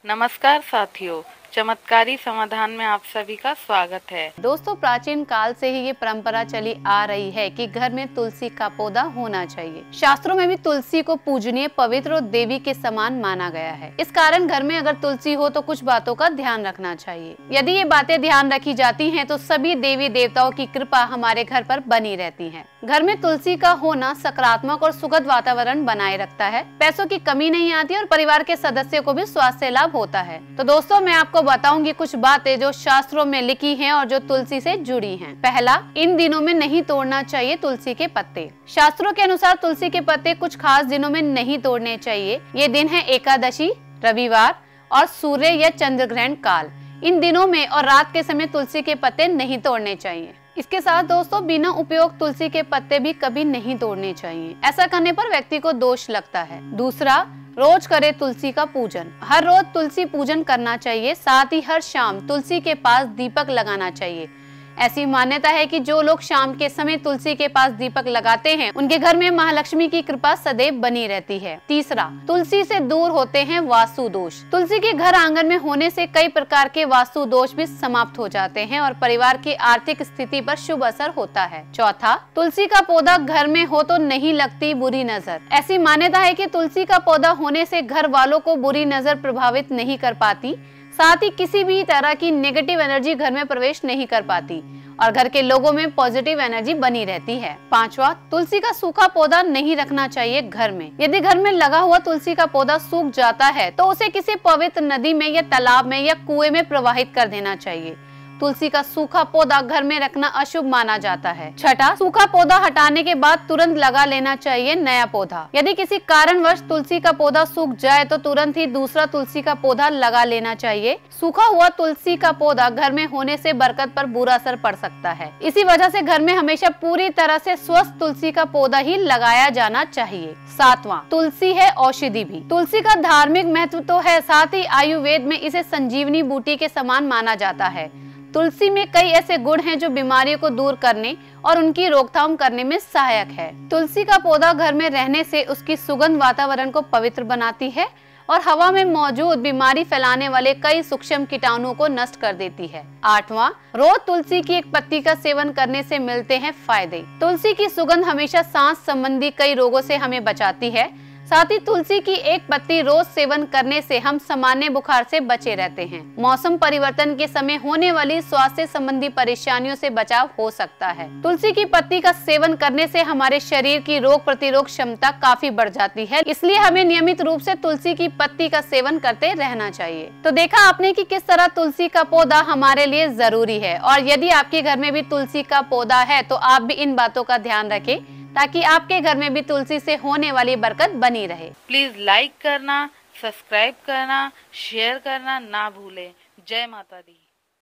नमस्कार साथियों, चमत्कारी समाधान में आप सभी का स्वागत है। दोस्तों, प्राचीन काल से ही ये परंपरा चली आ रही है कि घर में तुलसी का पौधा होना चाहिए। शास्त्रों में भी तुलसी को पूजनीय, पवित्र और देवी के समान माना गया है। इस कारण घर में अगर तुलसी हो तो कुछ बातों का ध्यान रखना चाहिए। यदि ये बातें ध्यान रखी जाती हैं तो सभी देवी देवताओं की कृपा हमारे घर पर बनी रहती है। घर में तुलसी का होना सकारात्मक और सुखद वातावरण बनाए रखता है, पैसों की कमी नहीं आती और परिवार के सदस्यों को भी स्वास्थ्य लाभ होता है। तो दोस्तों, मैं आपको बताऊंगी कुछ बातें जो शास्त्रों में लिखी हैं और जो तुलसी से जुड़ी हैं। पहला, इन दिनों में नहीं तोड़ना चाहिए तुलसी के पत्ते। शास्त्रों के अनुसार तुलसी के पत्ते कुछ खास दिनों में नहीं तोड़ने चाहिए। ये दिन है एकादशी, रविवार और सूर्य या चंद्र ग्रहण काल। इन दिनों में और रात के समय तुलसी के पत्ते नहीं तोड़ने चाहिए। इसके साथ दोस्तों, बिना उपयोग तुलसी के पत्ते भी कभी नहीं तोड़ने चाहिए। ऐसा करने पर व्यक्ति को दोष लगता है। दूसरा, रोज करे तुलसी का पूजन। हर रोज तुलसी पूजन करना चाहिए। साथ ही हर शाम तुलसी के पास दीपक लगाना चाहिए। ऐसी मान्यता है कि जो लोग शाम के समय तुलसी के पास दीपक लगाते हैं, उनके घर में महालक्ष्मी की कृपा सदैव बनी रहती है। तीसरा, तुलसी से दूर होते हैं वास्तु दोष। तुलसी के घर आंगन में होने से कई प्रकार के वास्तु दोष भी समाप्त हो जाते हैं और परिवार की आर्थिक स्थिति पर शुभ असर होता है। चौथा, तुलसी का पौधा घर में हो तो नहीं लगती बुरी नजर। ऐसी मान्यता है कि तुलसी का पौधा होने से घर वालों को बुरी नजर प्रभावित नहीं कर पाती। साथ ही किसी भी तरह की नेगेटिव एनर्जी घर में प्रवेश नहीं कर पाती और घर के लोगों में पॉजिटिव एनर्जी बनी रहती है। पांचवा, तुलसी का सूखा पौधा नहीं रखना चाहिए घर में। यदि घर में लगा हुआ तुलसी का पौधा सूख जाता है तो उसे किसी पवित्र नदी में या तालाब में या कुएं में प्रवाहित कर देना चाहिए। तुलसी का सूखा पौधा घर में रखना अशुभ माना जाता है। छठा, सूखा पौधा हटाने के बाद तुरंत लगा लेना चाहिए नया पौधा। यदि किसी कारणवश तुलसी का पौधा सूख जाए तो तुरंत ही दूसरा तुलसी का पौधा लगा लेना चाहिए। सूखा हुआ तुलसी का पौधा घर में होने से बरकत पर बुरा असर पड़ सकता है। इसी वजह से घर में हमेशा पूरी तरह से स्वस्थ तुलसी का पौधा ही लगाया जाना चाहिए। सातवां, तुलसी है औषधि भी। तुलसी का धार्मिक महत्व तो है, साथ ही आयुर्वेद में इसे संजीवनी बूटी के समान माना जाता है। तुलसी में कई ऐसे गुण हैं जो बीमारियों को दूर करने और उनकी रोकथाम करने में सहायक है। तुलसी का पौधा घर में रहने से उसकी सुगंध वातावरण को पवित्र बनाती है और हवा में मौजूद बीमारी फैलाने वाले कई सूक्ष्म कीटाणुओं को नष्ट कर देती है। आठवां, रोज तुलसी की एक पत्ती का सेवन करने से मिलते हैं फायदे। तुलसी की सुगंध हमेशा सांस संबंधी कई रोगों से हमें बचाती है। साथ ही तुलसी की एक पत्ती रोज सेवन करने से हम सामान्य बुखार से बचे रहते हैं। मौसम परिवर्तन के समय होने वाली स्वास्थ्य संबंधी परेशानियों से बचाव हो सकता है। तुलसी की पत्ती का सेवन करने से हमारे शरीर की रोग प्रतिरोध क्षमता काफी बढ़ जाती है, इसलिए हमें नियमित रूप से तुलसी की पत्ती का सेवन करते रहना चाहिए। तो देखा आपने कि किस तरह तुलसी का पौधा हमारे लिए जरूरी है, और यदि आपके घर में भी तुलसी का पौधा है तो आप भी इन बातों का ध्यान रखें ताकि आपके घर में भी तुलसी से होने वाली बरकत बनी रहे। प्लीज लाइक करना, सब्सक्राइब करना, शेयर करना ना भूलें। जय माता दी।